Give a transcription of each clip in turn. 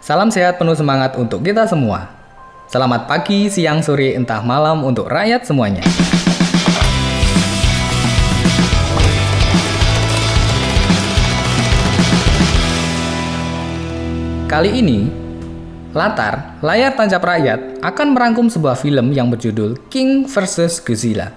Salam sehat penuh semangat untuk kita semua. Selamat pagi, siang, sore, entah malam untuk rakyat semuanya. Kali ini, Latar, layar tancap rakyat akan merangkum sebuah film yang berjudul King vs Godzilla.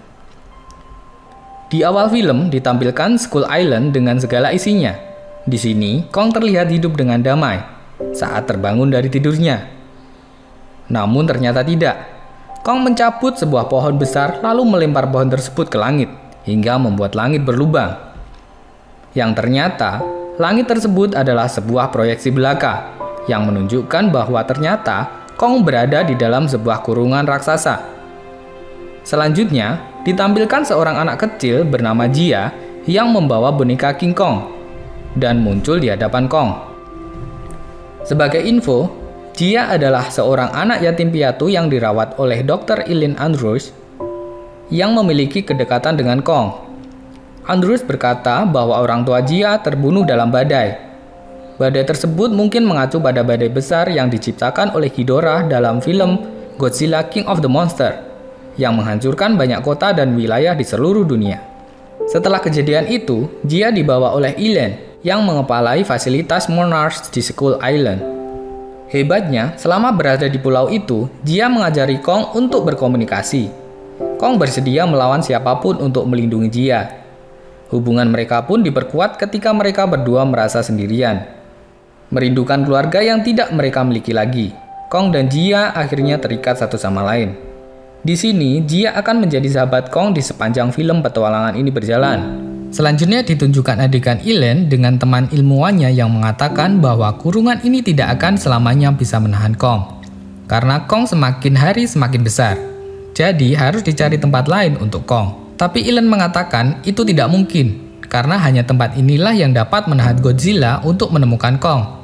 Di awal film ditampilkan Skull Island dengan segala isinya. Di sini, Kong terlihat hidup dengan damai saat terbangun dari tidurnya. Namun ternyata tidak. Kong mencabut sebuah pohon besar lalu melempar pohon tersebut ke langit hingga membuat langit berlubang. Yang ternyata, langit tersebut adalah sebuah proyeksi belaka yang menunjukkan bahwa ternyata Kong berada di dalam sebuah kurungan raksasa. Selanjutnya, ditampilkan seorang anak kecil bernama Jia yang membawa boneka King Kong dan muncul di hadapan Kong. Sebagai info, Jia adalah seorang anak yatim piatu yang dirawat oleh Dr. Eileen Andrews yang memiliki kedekatan dengan Kong. Andrews berkata bahwa orang tua Jia terbunuh dalam badai. Badai tersebut mungkin mengacu pada badai besar yang diciptakan oleh Ghidorah dalam film Godzilla King of the Monster yang menghancurkan banyak kota dan wilayah di seluruh dunia. Setelah kejadian itu, Jia dibawa oleh Eileen yang mengepalai fasilitas Monarchs di Skull Island. Hebatnya, selama berada di pulau itu, Jia mengajari Kong untuk berkomunikasi. Kong bersedia melawan siapapun untuk melindungi Jia. Hubungan mereka pun diperkuat ketika mereka berdua merasa sendirian, merindukan keluarga yang tidak mereka miliki lagi. Kong dan Jia akhirnya terikat satu sama lain. Di sini, Jia akan menjadi sahabat Kong di sepanjang film petualangan ini berjalan. Selanjutnya ditunjukkan adegan Eileen dengan teman ilmuwannya yang mengatakan bahwa kurungan ini tidak akan selamanya bisa menahan Kong, karena Kong semakin hari semakin besar. Jadi harus dicari tempat lain untuk Kong. Tapi Eileen mengatakan itu tidak mungkin, karena hanya tempat inilah yang dapat menahan Godzilla untuk menemukan Kong.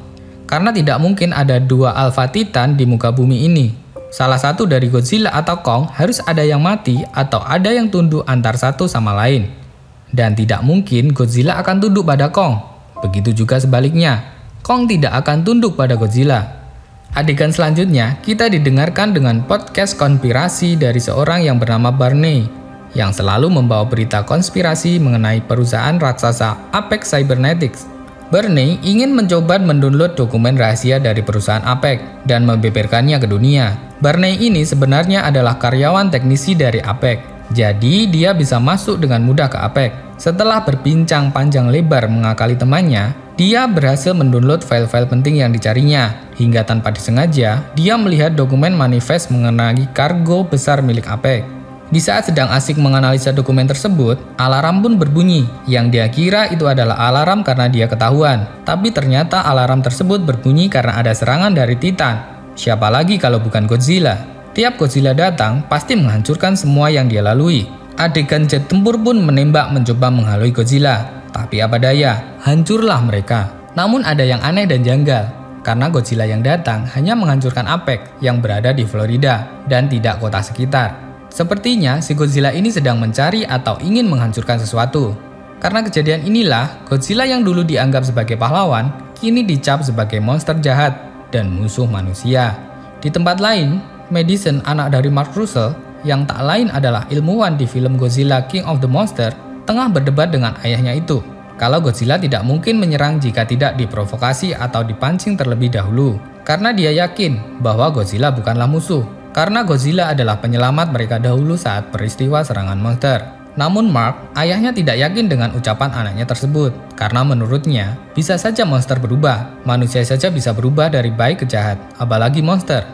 Karena tidak mungkin ada dua Alpha Titan di muka bumi ini. Salah satu dari Godzilla atau Kong harus ada yang mati atau ada yang tunduk antar satu sama lain. Dan tidak mungkin Godzilla akan tunduk pada Kong. Begitu juga sebaliknya, Kong tidak akan tunduk pada Godzilla. Adegan selanjutnya, kita didengarkan dengan podcast konspirasi dari seorang yang bernama Barney, yang selalu membawa berita konspirasi mengenai perusahaan raksasa Apex Cybernetics. Barney ingin mencoba mendownload dokumen rahasia dari perusahaan Apex dan membeberkannya ke dunia. Barney ini sebenarnya adalah karyawan teknisi dari Apex. Jadi dia bisa masuk dengan mudah ke Apex. Setelah berbincang panjang lebar mengakali temannya, dia berhasil mendownload file-file penting yang dicarinya. Hingga tanpa disengaja, dia melihat dokumen manifest mengenai kargo besar milik Apex. Di saat sedang asik menganalisa dokumen tersebut, alarm pun berbunyi. Yang dia kira itu adalah alarm karena dia ketahuan. Tapi ternyata alarm tersebut berbunyi karena ada serangan dari Titan. Siapa lagi kalau bukan Godzilla? Tiap Godzilla datang, pasti menghancurkan semua yang dia lalui. Adegan jet tempur pun menembak mencoba menghalau Godzilla. Tapi apa daya, hancurlah mereka. Namun ada yang aneh dan janggal, karena Godzilla yang datang hanya menghancurkan Apex yang berada di Florida dan tidak kota sekitar. Sepertinya si Godzilla ini sedang mencari atau ingin menghancurkan sesuatu. Karena kejadian inilah, Godzilla yang dulu dianggap sebagai pahlawan, kini dicap sebagai monster jahat dan musuh manusia. Di tempat lain, Madison, anak dari Mark Russell, yang tak lain adalah ilmuwan di film Godzilla King of the Monster, tengah berdebat dengan ayahnya itu. Kalau Godzilla tidak mungkin menyerang jika tidak diprovokasi atau dipancing terlebih dahulu. Karena dia yakin bahwa Godzilla bukanlah musuh. Karena Godzilla adalah penyelamat mereka dahulu saat peristiwa serangan monster. Namun Mark, ayahnya tidak yakin dengan ucapan anaknya tersebut. Karena menurutnya, bisa saja monster berubah. Manusia saja bisa berubah dari baik ke jahat, apalagi monster.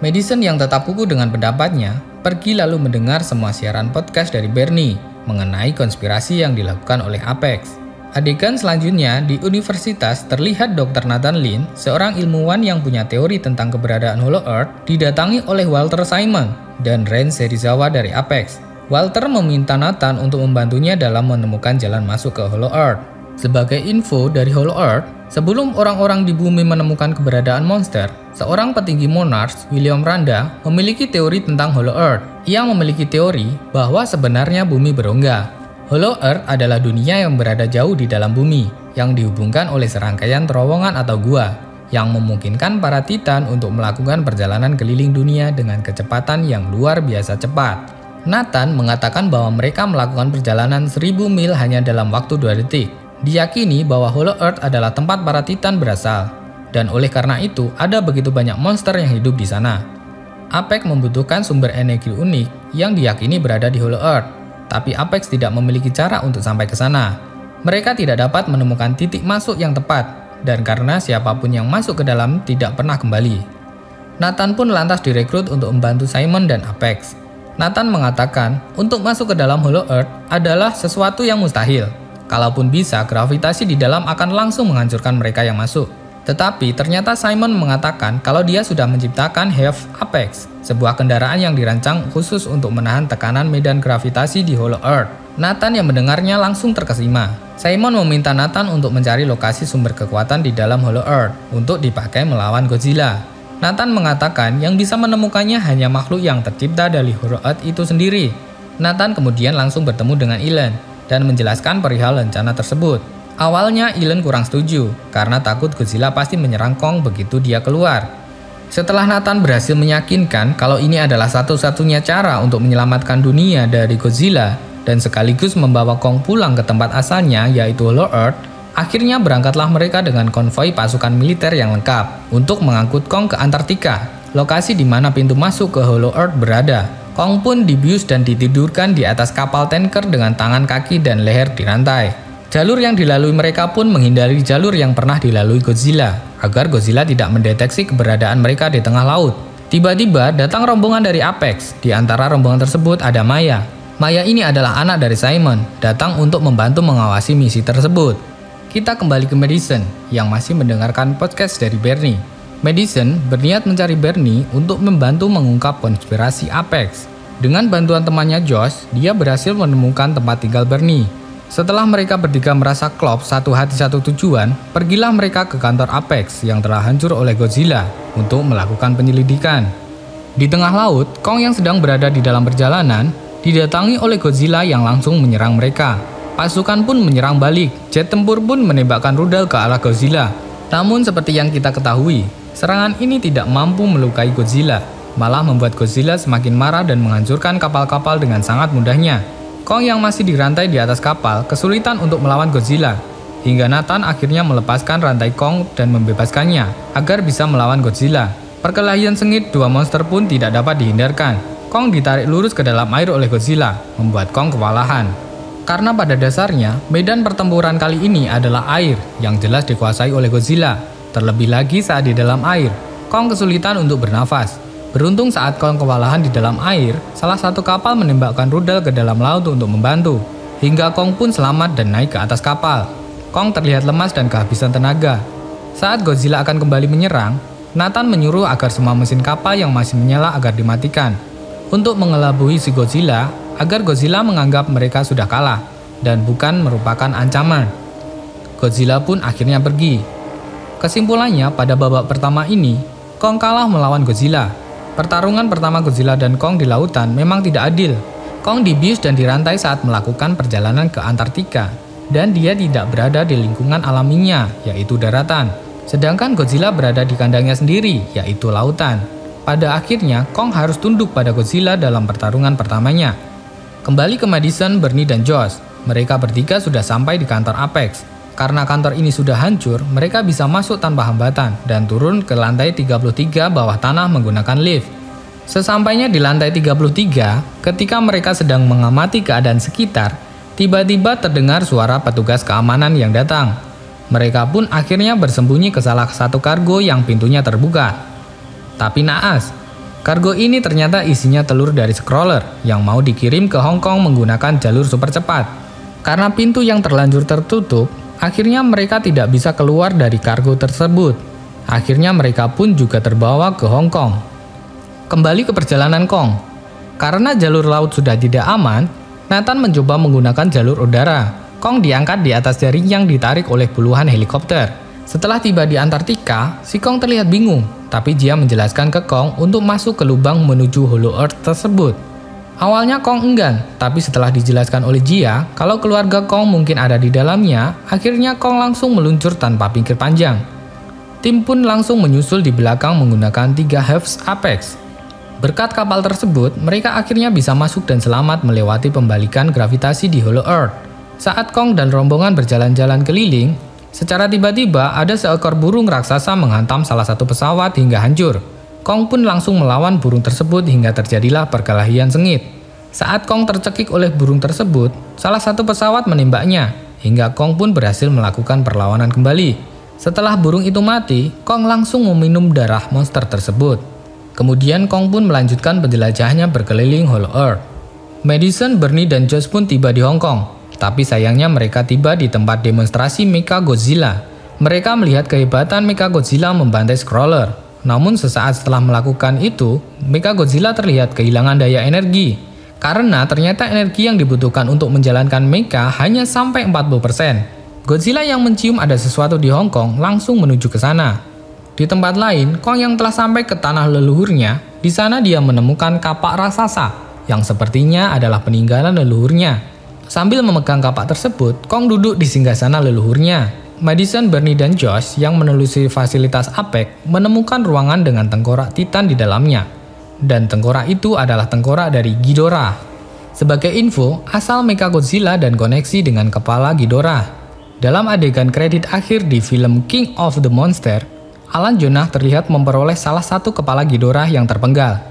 Madison yang tetap kukuh dengan pendapatnya, pergi lalu mendengar semua siaran podcast dari Barney mengenai konspirasi yang dilakukan oleh Apex. Adegan selanjutnya di universitas terlihat Dr. Nathan Lin, seorang ilmuwan yang punya teori tentang keberadaan Hollow Earth, didatangi oleh Walter Simon dan Ren Serizawa dari Apex. Walter meminta Nathan untuk membantunya dalam menemukan jalan masuk ke Hollow Earth. Sebagai info dari Hollow Earth, sebelum orang-orang di bumi menemukan keberadaan monster, seorang petinggi Monarchs, William Randa, memiliki teori tentang Hollow Earth. Ia memiliki teori bahwa sebenarnya bumi berongga. Hollow Earth adalah dunia yang berada jauh di dalam bumi, yang dihubungkan oleh serangkaian terowongan atau gua, yang memungkinkan para Titan untuk melakukan perjalanan keliling dunia dengan kecepatan yang luar biasa cepat. Nathan mengatakan bahwa mereka melakukan perjalanan 1000 mil hanya dalam waktu 2 detik. Diyakini bahwa Hollow Earth adalah tempat para Titan berasal, dan oleh karena itu ada begitu banyak monster yang hidup di sana. Apex membutuhkan sumber energi unik yang diyakini berada di Hollow Earth, tapi Apex tidak memiliki cara untuk sampai ke sana. Mereka tidak dapat menemukan titik masuk yang tepat, dan karena siapapun yang masuk ke dalam tidak pernah kembali. Nathan pun lantas direkrut untuk membantu Simon dan Apex. Nathan mengatakan untuk masuk ke dalam Hollow Earth adalah sesuatu yang mustahil. Kalaupun bisa, gravitasi di dalam akan langsung menghancurkan mereka yang masuk. Tetapi ternyata Simon mengatakan kalau dia sudah menciptakan Hive Apex, sebuah kendaraan yang dirancang khusus untuk menahan tekanan medan gravitasi di Hollow Earth. Nathan yang mendengarnya langsung terkesima. Simon meminta Nathan untuk mencari lokasi sumber kekuatan di dalam Hollow Earth untuk dipakai melawan Godzilla. Nathan mengatakan yang bisa menemukannya hanya makhluk yang tercipta dari Hollow Earth itu sendiri. Nathan kemudian langsung bertemu dengan Elend dan menjelaskan perihal rencana tersebut. Awalnya Elend kurang setuju karena takut Godzilla pasti menyerang Kong begitu dia keluar. Setelah Nathan berhasil meyakinkan kalau ini adalah satu-satunya cara untuk menyelamatkan dunia dari Godzilla dan sekaligus membawa Kong pulang ke tempat asalnya yaitu Hollow Earth, akhirnya berangkatlah mereka dengan konvoi pasukan militer yang lengkap untuk mengangkut Kong ke Antartika, lokasi di mana pintu masuk ke Hollow Earth berada. Kong pun dibius dan ditidurkan di atas kapal tanker dengan tangan kaki dan leher dirantai. Jalur yang dilalui mereka pun menghindari jalur yang pernah dilalui Godzilla, agar Godzilla tidak mendeteksi keberadaan mereka di tengah laut. Tiba-tiba datang rombongan dari Apex. Di antara rombongan tersebut ada Maya. Maya ini adalah anak dari Simon, datang untuk membantu mengawasi misi tersebut. Kita kembali ke Madison, yang masih mendengarkan podcast dari Bernie. Madison berniat mencari Bernie untuk membantu mengungkap konspirasi Apex. Dengan bantuan temannya Josh, dia berhasil menemukan tempat tinggal Bernie. Setelah mereka bertiga merasa klop satu hati satu tujuan, pergilah mereka ke kantor Apex yang telah hancur oleh Godzilla untuk melakukan penyelidikan. Di tengah laut, Kong yang sedang berada di dalam perjalanan didatangi oleh Godzilla yang langsung menyerang mereka. Pasukan pun menyerang balik, jet tempur pun menembakkan rudal ke arah Godzilla. Namun seperti yang kita ketahui, serangan ini tidak mampu melukai Godzilla, malah membuat Godzilla semakin marah dan menghancurkan kapal-kapal dengan sangat mudahnya. Kong yang masih dirantai di atas kapal kesulitan untuk melawan Godzilla, hingga Nathan akhirnya melepaskan rantai Kong dan membebaskannya agar bisa melawan Godzilla. Perkelahian sengit dua monster pun tidak dapat dihindarkan. Kong ditarik lurus ke dalam air oleh Godzilla, membuat Kong kewalahan. Karena pada dasarnya, medan pertempuran kali ini adalah air yang jelas dikuasai oleh Godzilla. Terlebih lagi saat di dalam air, Kong kesulitan untuk bernafas. Beruntung saat Kong kewalahan di dalam air, salah satu kapal menembakkan rudal ke dalam laut untuk membantu. Hingga Kong pun selamat dan naik ke atas kapal. Kong terlihat lemas dan kehabisan tenaga. Saat Godzilla akan kembali menyerang, Nathan menyuruh agar semua mesin kapal yang masih menyala agar dimatikan. Untuk mengelabui si Godzilla, agar Godzilla menganggap mereka sudah kalah dan bukan merupakan ancaman. Godzilla pun akhirnya pergi. Kesimpulannya, pada babak pertama ini, Kong kalah melawan Godzilla. Pertarungan pertama Godzilla dan Kong di lautan memang tidak adil. Kong dibius dan dirantai saat melakukan perjalanan ke Antartika, dan dia tidak berada di lingkungan alaminya, yaitu daratan. Sedangkan Godzilla berada di kandangnya sendiri, yaitu lautan. Pada akhirnya, Kong harus tunduk pada Godzilla dalam pertarungan pertamanya. Kembali ke Madison, Bernie, dan Josh. Mereka bertiga sudah sampai di kantor Apex. Karena kantor ini sudah hancur, mereka bisa masuk tanpa hambatan dan turun ke lantai 33 bawah tanah menggunakan lift. Sesampainya di lantai 33, ketika mereka sedang mengamati keadaan sekitar, tiba-tiba terdengar suara petugas keamanan yang datang. Mereka pun akhirnya bersembunyi ke salah satu kargo yang pintunya terbuka. Tapi naas, kargo ini ternyata isinya telur dari Skruller yang mau dikirim ke Hong Kong menggunakan jalur super cepat. Karena pintu yang terlanjur tertutup, akhirnya mereka tidak bisa keluar dari kargo tersebut. Akhirnya mereka pun juga terbawa ke Hong Kong. Kembali ke perjalanan Kong. Karena jalur laut sudah tidak aman, Nathan mencoba menggunakan jalur udara. Kong diangkat di atas jaring yang ditarik oleh puluhan helikopter. Setelah tiba di Antartika, si Kong terlihat bingung, tapi Jia menjelaskan ke Kong untuk masuk ke lubang menuju Hollow Earth tersebut. Awalnya Kong enggan, tapi setelah dijelaskan oleh Jia kalau keluarga Kong mungkin ada di dalamnya, akhirnya Kong langsung meluncur tanpa pikir panjang. Tim pun langsung menyusul di belakang menggunakan 3 Heavy Apex. Berkat kapal tersebut, mereka akhirnya bisa masuk dan selamat melewati pembalikan gravitasi di Hollow Earth. Saat Kong dan rombongan berjalan-jalan keliling, secara tiba-tiba ada seekor burung raksasa menghantam salah satu pesawat hingga hancur. Kong pun langsung melawan burung tersebut hingga terjadilah perkelahian sengit. Saat Kong tercekik oleh burung tersebut, salah satu pesawat menembaknya, hingga Kong pun berhasil melakukan perlawanan kembali. Setelah burung itu mati, Kong langsung meminum darah monster tersebut. Kemudian Kong pun melanjutkan penjelajahannya berkeliling Hollow Earth. Madison, Bernie, dan Josh pun tiba di Hong Kong. Tapi sayangnya mereka tiba di tempat demonstrasi Mechagodzilla. Mereka melihat kehebatan Mechagodzilla membantai Skruller. Namun sesaat setelah melakukan itu, Mechagodzilla terlihat kehilangan daya energi. Karena ternyata energi yang dibutuhkan untuk menjalankan Mecha hanya sampai 40%. Godzilla yang mencium ada sesuatu di Hong Kong langsung menuju ke sana. Di tempat lain, Kong yang telah sampai ke tanah leluhurnya, di sana dia menemukan kapak raksasa yang sepertinya adalah peninggalan leluhurnya. Sambil memegang kapak tersebut, Kong duduk di singgasana leluhurnya. Madison, Bernie, dan Josh yang menelusuri fasilitas Apex menemukan ruangan dengan tengkorak Titan di dalamnya. Dan tengkorak itu adalah tengkorak dari Ghidorah. Sebagai info, asal Mechagodzilla dan koneksi dengan kepala Ghidorah. Dalam adegan kredit akhir di film King of the Monster, Alan Jonah terlihat memperoleh salah satu kepala Ghidorah yang terpenggal.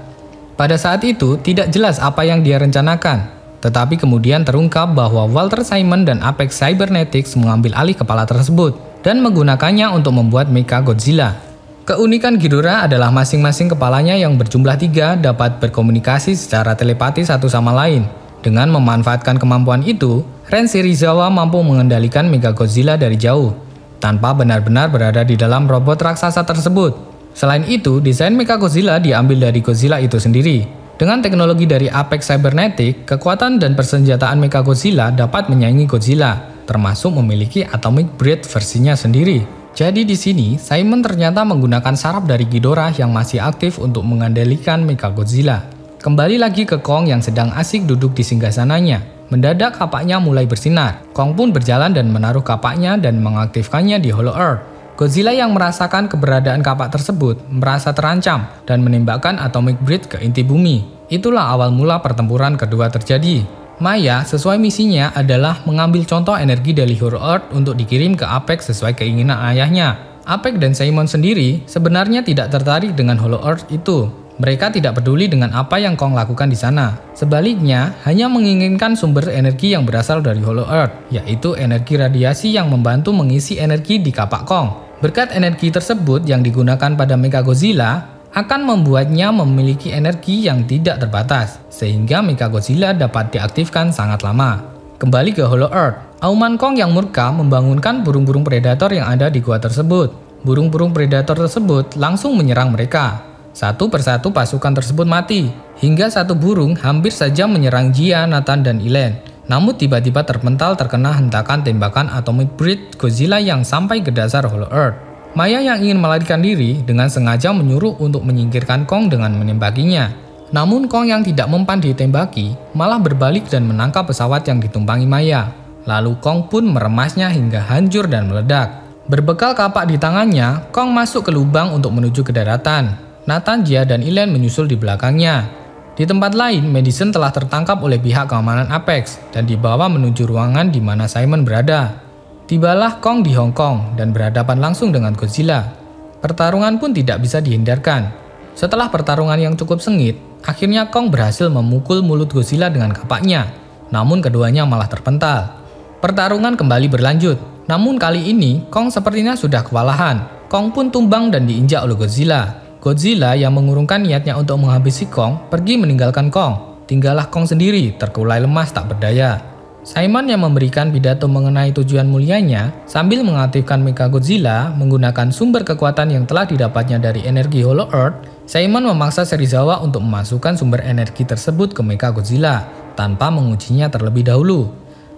Pada saat itu, tidak jelas apa yang dia rencanakan, tetapi kemudian terungkap bahwa Walter Simon dan Apex Cybernetics mengambil alih kepala tersebut dan menggunakannya untuk membuat Mechagodzilla. Keunikan Ghidorah adalah masing-masing kepalanya yang berjumlah 3 dapat berkomunikasi secara telepati satu sama lain. Dengan memanfaatkan kemampuan itu, Ren Serizawa mampu mengendalikan Mechagodzilla dari jauh, tanpa benar-benar berada di dalam robot raksasa tersebut. Selain itu, desain Mechagodzilla diambil dari Godzilla itu sendiri. Dengan teknologi dari Apex Cybernetic, kekuatan dan persenjataan Mechagodzilla dapat menyaingi Godzilla, termasuk memiliki atomic breath versinya sendiri. Jadi di sini, Simon ternyata menggunakan saraf dari Ghidorah yang masih aktif untuk mengendalikan Mechagodzilla. Kembali lagi ke Kong yang sedang asik duduk di singgasananya. Mendadak kapaknya mulai bersinar. Kong pun berjalan dan menaruh kapaknya dan mengaktifkannya di Hollow Earth. Godzilla yang merasakan keberadaan kapak tersebut merasa terancam dan menembakkan atomic breath ke inti bumi. Itulah awal mula pertempuran kedua terjadi. Maya sesuai misinya adalah mengambil contoh energi dari Hollow Earth untuk dikirim ke Apex sesuai keinginan ayahnya. Apex dan Simon sendiri sebenarnya tidak tertarik dengan Hollow Earth itu. Mereka tidak peduli dengan apa yang Kong lakukan di sana. Sebaliknya, hanya menginginkan sumber energi yang berasal dari Hollow Earth, yaitu energi radiasi yang membantu mengisi energi di kapak Kong. Berkat energi tersebut yang digunakan pada Mechagodzilla, akan membuatnya memiliki energi yang tidak terbatas, sehingga Mechagodzilla dapat diaktifkan sangat lama. Kembali ke Hollow Earth, auman Kong yang murka membangunkan burung-burung predator yang ada di gua tersebut. Burung-burung predator tersebut langsung menyerang mereka. Satu persatu pasukan tersebut mati, hingga satu burung hampir saja menyerang Jia, Nathan, dan Elaine. Namun tiba-tiba terpental terkena hentakan tembakan atomic breath Godzilla yang sampai ke dasar Hollow Earth. Maya yang ingin melarikan diri dengan sengaja menyuruh untuk menyingkirkan Kong dengan menembakinya. Namun Kong yang tidak mempan ditembaki malah berbalik dan menangkap pesawat yang ditumpangi Maya. Lalu Kong pun meremasnya hingga hancur dan meledak. Berbekal kapak di tangannya, Kong masuk ke lubang untuk menuju ke daratan. Nathan, Jia, dan Elaine menyusul di belakangnya. Di tempat lain, Madison telah tertangkap oleh pihak keamanan Apex dan dibawa menuju ruangan di mana Simon berada. Tibalah Kong di Hong Kong dan berhadapan langsung dengan Godzilla. Pertarungan pun tidak bisa dihindarkan. Setelah pertarungan yang cukup sengit, akhirnya Kong berhasil memukul mulut Godzilla dengan kapaknya. Namun keduanya malah terpental. Pertarungan kembali berlanjut. Namun kali ini, Kong sepertinya sudah kewalahan. Kong pun tumbang dan diinjak oleh Godzilla. Godzilla yang mengurungkan niatnya untuk menghabisi Kong pergi meninggalkan Kong. Tinggallah Kong sendiri terkulai lemas tak berdaya. Simon yang memberikan pidato mengenai tujuan mulianya sambil mengaktifkan Mechagodzilla menggunakan sumber kekuatan yang telah didapatnya dari energi Hollow Earth. Simon memaksa Serizawa untuk memasukkan sumber energi tersebut ke Mechagodzilla tanpa mengujinya terlebih dahulu.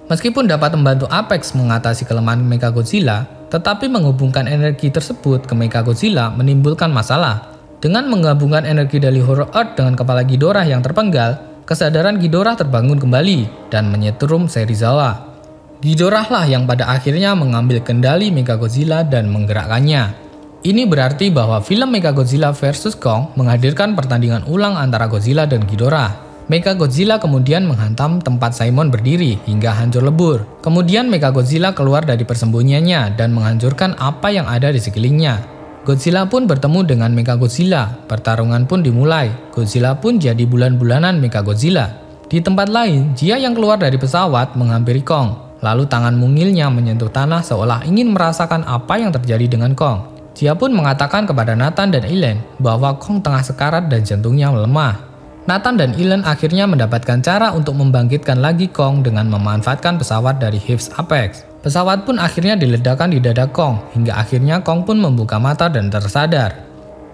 Meskipun dapat membantu Apex mengatasi kelemahan Mechagodzilla, tetapi menghubungkan energi tersebut ke Mechagodzilla menimbulkan masalah. Dengan menggabungkan energi dari Hollow Earth dengan kepala Ghidorah yang terpenggal, kesadaran Ghidorah terbangun kembali dan menyetrum Serizawa. Ghidorah lah yang pada akhirnya mengambil kendali Mechagodzilla dan menggerakkannya. Ini berarti bahwa film Mechagodzilla vs Kong menghadirkan pertandingan ulang antara Godzilla dan Ghidorah. Mechagodzilla kemudian menghantam tempat Simon berdiri hingga hancur lebur. Kemudian Mechagodzilla keluar dari persembunyiannya dan menghancurkan apa yang ada di sekelilingnya. Godzilla pun bertemu dengan Mechagodzilla. Pertarungan pun dimulai. Godzilla pun jadi bulan-bulanan Mechagodzilla. Di tempat lain, Jia yang keluar dari pesawat menghampiri Kong. Lalu tangan mungilnya menyentuh tanah seolah ingin merasakan apa yang terjadi dengan Kong. Jia pun mengatakan kepada Nathan dan Ellen bahwa Kong tengah sekarat dan jantungnya melemah. Nathan dan Ellen akhirnya mendapatkan cara untuk membangkitkan lagi Kong dengan memanfaatkan pesawat dari Hives Apex. Pesawat pun akhirnya diledakkan di dada Kong, hingga akhirnya Kong pun membuka mata dan tersadar.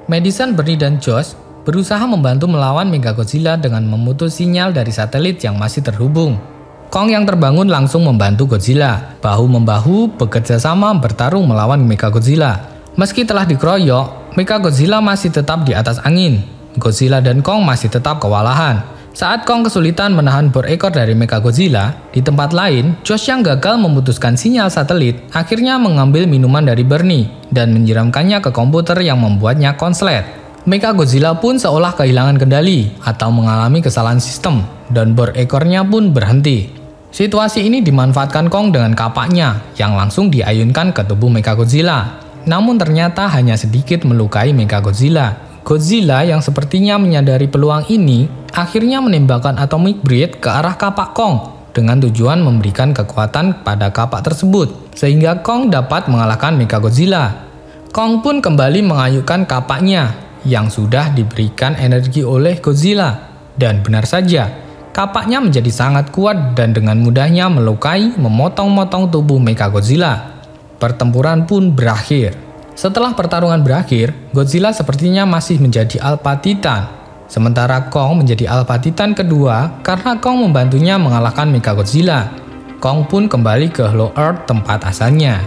Madison, Bernie, dan Josh berusaha membantu melawan Mechagodzilla dengan memutus sinyal dari satelit yang masih terhubung. Kong yang terbangun langsung membantu Godzilla. Bahu-membahu bekerja sama bertarung melawan Mechagodzilla. Meski telah dikeroyok, Mechagodzilla masih tetap di atas angin. Godzilla dan Kong masih tetap kewalahan. Saat Kong kesulitan menahan berekor dari Mechagodzilla, di tempat lain, Josh yang gagal memutuskan sinyal satelit akhirnya mengambil minuman dari Bernie dan menyiramkannya ke komputer yang membuatnya konslet. Mechagodzilla pun seolah kehilangan kendali atau mengalami kesalahan sistem dan berekornya pun berhenti. Situasi ini dimanfaatkan Kong dengan kapaknya yang langsung diayunkan ke tubuh Mechagodzilla. Namun ternyata hanya sedikit melukai Mechagodzilla. Godzilla yang sepertinya menyadari peluang ini akhirnya menembakkan atomic breath ke arah kapak Kong dengan tujuan memberikan kekuatan pada kapak tersebut sehingga Kong dapat mengalahkan Mechagodzilla. Kong pun kembali mengayunkan kapaknya yang sudah diberikan energi oleh Godzilla dan benar saja kapaknya menjadi sangat kuat dan dengan mudahnya melukai memotong-motong tubuh Mechagodzilla. Pertempuran pun berakhir. Setelah pertarungan berakhir, Godzilla sepertinya masih menjadi Alpha Titan. Sementara Kong menjadi Alpha Titan kedua karena Kong membantunya mengalahkan Mechagodzilla. Kong pun kembali ke Hollow Earth tempat asalnya.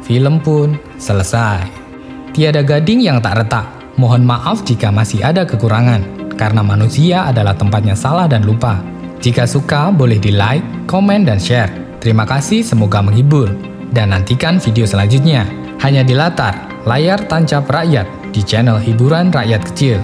Film pun selesai. Tiada gading yang tak retak. Mohon maaf jika masih ada kekurangan, karena manusia adalah tempatnya salah dan lupa. Jika suka, boleh di like, komen, dan share. Terima kasih, semoga menghibur. Dan nantikan video selanjutnya, hanya di Latar, layar tancap rakyat, di channel hiburan rakyat kecil.